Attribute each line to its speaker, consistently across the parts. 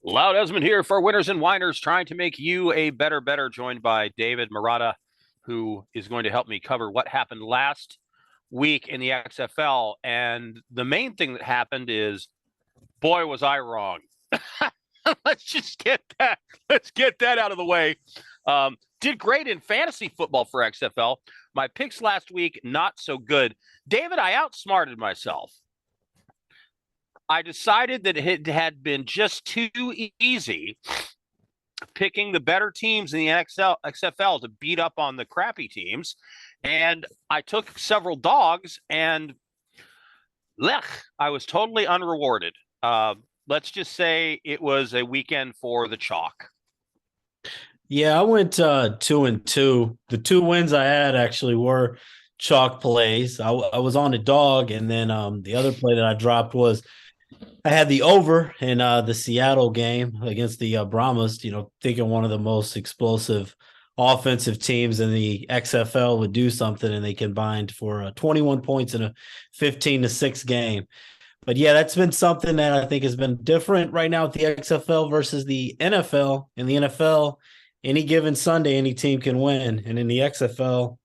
Speaker 1: Loud Esmond here for Winners and Winers, trying to make you a better, joined by David Murata, who is going to help me cover what happened last week in the XFL. And the main thing that happened is, boy, was I wrong. Let's just get that. Let's get that out of the way. Did great in fantasy football for XFL. My picks last week, not so good. David, I outsmarted myself. I decided that it had been just too easy picking the better teams in the XFL to beat up on the crappy teams. And I took several dogs, and I was totally unrewarded. Let's just say it was a weekend for the chalk.
Speaker 2: Yeah, I went 2-2. The two wins I had actually were chalk plays. I was on the dog, and then the other play that I dropped was I had the over in the Seattle game against the Brahmas. Thinking one of the most explosive offensive teams in the XFL would do something, and they combined for 21 points in a 15-6 game. But yeah, that's been something that I think has been different right now with the XFL versus the NFL. In the NFL, any given Sunday, any team can win. And in the XFL,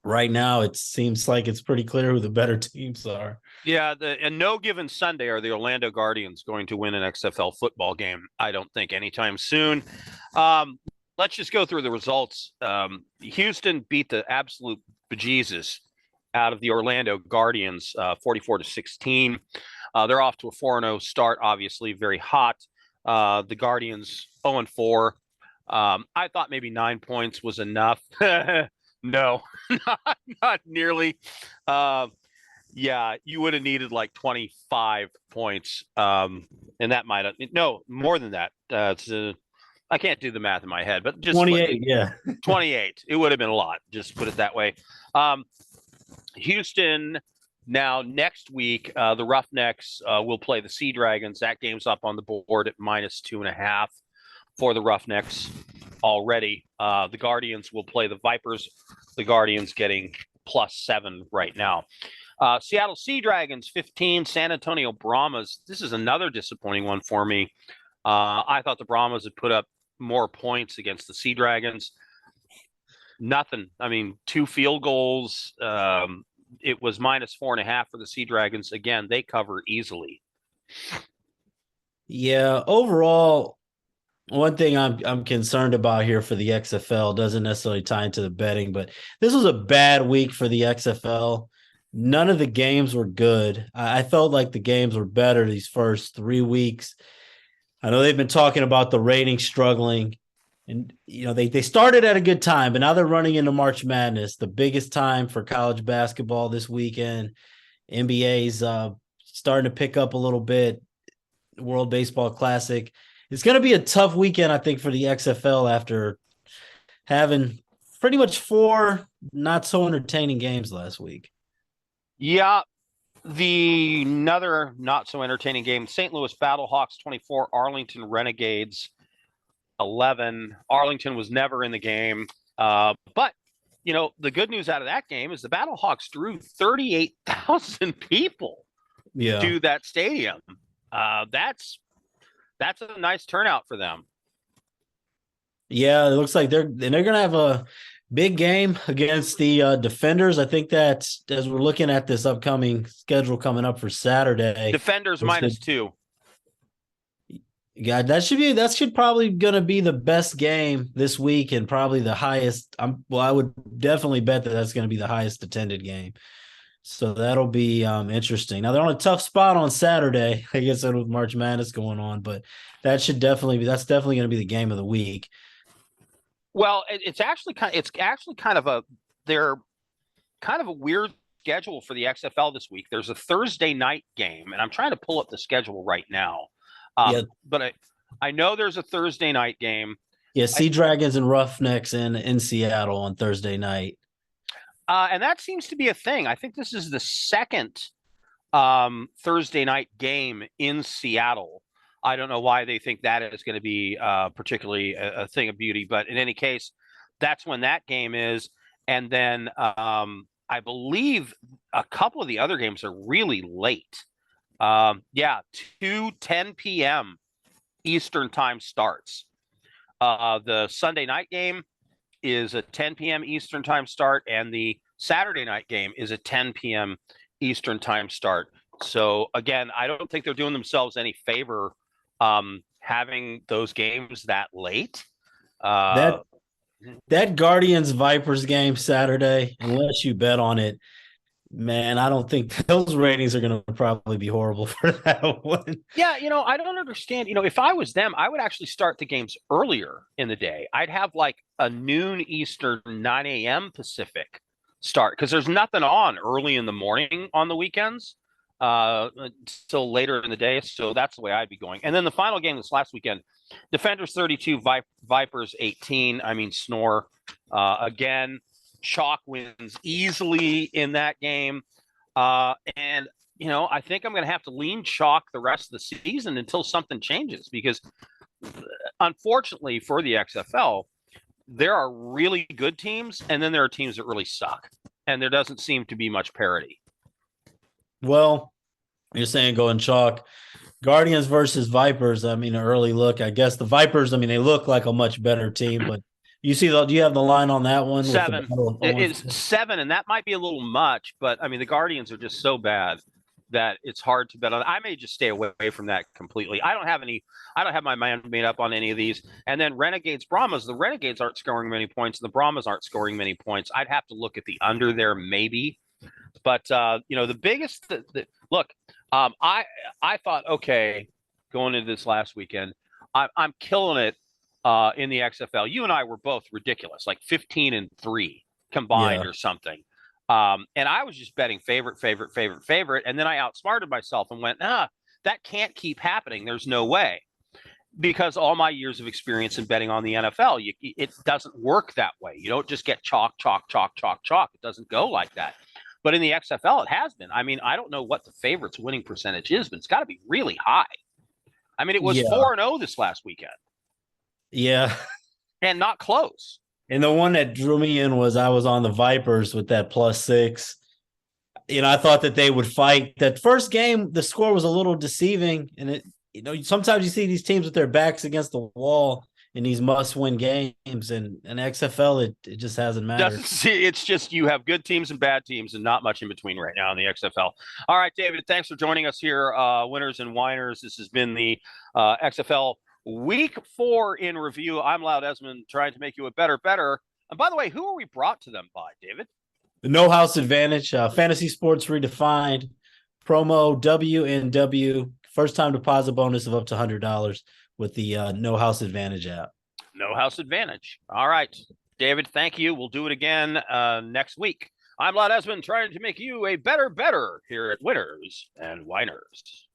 Speaker 2: right now, it seems like it's pretty clear who the better teams are.
Speaker 1: Yeah, and no given Sunday are the Orlando Guardians going to win an XFL football game. I don't think anytime soon. Let's just go through the results. Houston beat the absolute bejesus out of the Orlando Guardians, 44-16. They're off to a 4-0 start, obviously very hot. The Guardians 0-4. I thought maybe 9 points was enough. No, not nearly. Yeah, you would have needed like 25 points. And that might have, no, more than that. I can't do the math in my head, but just
Speaker 2: 28, yeah.
Speaker 1: 28. It would have been a lot, just put it that way. Houston, now next week, the Roughnecks will play the Sea Dragons. That game's up on the board at -2.5 for the Roughnecks already. The Guardians will play the Vipers. The Guardians getting +7 right now. Seattle Sea Dragons 15, San Antonio Brahmas. This is another disappointing one for me. I thought the Brahmas had put up more points against the Sea Dragons. Nothing. I mean, 2 field goals. It was -4.5 for the Sea Dragons. Again, they cover easily.
Speaker 2: Yeah, overall, one thing I'm concerned about here for the XFL doesn't necessarily tie into the betting, but this was a bad week for the XFL. None of the games were good. I felt like the games were better these first 3 weeks. I know they've been talking about the ratings struggling, and they started at a good time, but now they're running into March Madness, the biggest time for college basketball this weekend. NBA's starting to pick up a little bit. World Baseball Classic. It's going to be a tough weekend, I think, for the XFL after having pretty much 4 not so entertaining games last week.
Speaker 1: Yeah, another not so entertaining game, St. Louis Battlehawks 24, Arlington Renegades 11. Arlington was never in the game. But, the good news out of that game is the Battlehawks drew 38,000 people to that stadium. That's a nice turnout for them.
Speaker 2: Yeah, it looks like they're going to have a big game against the Defenders. I think that as we're looking at this upcoming schedule coming up for Saturday,
Speaker 1: Defenders -2.
Speaker 2: Yeah, that should probably going to be the best game this week and probably the highest. I would definitely bet that that's going to be the highest attended game. So that'll be interesting. Now they're on a tough spot on Saturday, I guess, with March Madness going on, but that's definitely going to be the game of the week.
Speaker 1: Well, it's actually kind of a weird schedule for the XFL this week. There's a Thursday night game, and I'm trying to pull up the schedule right now. But I know there's a Thursday night game.
Speaker 2: Yeah, Sea Dragons and Roughnecks in Seattle on Thursday night.
Speaker 1: And that seems to be a thing. I think this is the second Thursday night game in Seattle. I don't know why they think that is going to be particularly a thing of beauty, but in any case, that's when that game is. And then I believe a couple of the other games are really late. Yeah, 2:10 p.m. Eastern time starts. The Sunday night game is a 10 p.m. Eastern time start, and the Saturday night game is a 10 p.m. Eastern time start. So again, I don't think they're doing themselves any favor having those games that late.
Speaker 2: That Guardians Vipers game Saturday, unless you bet on it, man, I don't think those ratings are going to probably be horrible for that one.
Speaker 1: Yeah, I don't understand. If I was them, I would actually start the games earlier in the day. I'd have like a noon Eastern, 9 a.m. Pacific start because there's nothing on early in the morning on the weekends until later in the day. So that's the way I'd be going. And then the final game this last weekend, Defenders 32, Vipers 18. I mean, snore. Again, chalk wins easily in that game. And I think I'm going to have to lean chalk the rest of the season until something changes because, unfortunately for the XFL, there are really good teams and then there are teams that really suck. And there doesn't seem to be much parity.
Speaker 2: Well, you're saying going chalk. Guardians versus Vipers. I mean, an early look. I guess the Vipers, I mean, they look like a much better team, but do you have the line on that one?
Speaker 1: 7. It's 7, and that might be a little much, but I mean, the Guardians are just so bad that it's hard to bet on. I may just stay away from that completely. I don't have my mind made up on any of these. And then Renegades, Brahmas, the Renegades aren't scoring many points, and the Brahmas aren't scoring many points. I'd have to look at the under there maybe. But the biggest look, I thought, okay, going into this last weekend, I'm killing it in the XFL. You and I were both ridiculous, like 15-3 combined or something. And I was just betting favorite. And then I outsmarted myself and went, that can't keep happening. There's no way. Because all my years of experience in betting on the NFL, it doesn't work that way. You don't just get chalk. It doesn't go like that. But in the XFL, it has been. I mean, I don't know what the favorites winning percentage is, but it's got to be really high. I mean, it was 4-0 this last weekend.
Speaker 2: Yeah.
Speaker 1: And not close.
Speaker 2: And the one that drew me in was I was on the Vipers with that +6. I thought that they would fight. That first game, the score was a little deceiving. And sometimes you see these teams with their backs against the wall in these must-win games. And in XFL, it just hasn't mattered.
Speaker 1: It's just you have good teams and bad teams and not much in between right now in the XFL. All right, David, thanks for joining us here, winners and whiners. This has been the XFL Week 4 in review. I'm Loud Esmond, trying to make you a better. And by the way, who are we brought to them by, David?
Speaker 2: The No House Advantage, Fantasy Sports Redefined, promo WNW, first time deposit bonus of up to $100 with the No House Advantage app.
Speaker 1: No House Advantage. All right, David, thank you. We'll do it again next week. I'm Loud Esmond, trying to make you a better here at Winners and Whiners.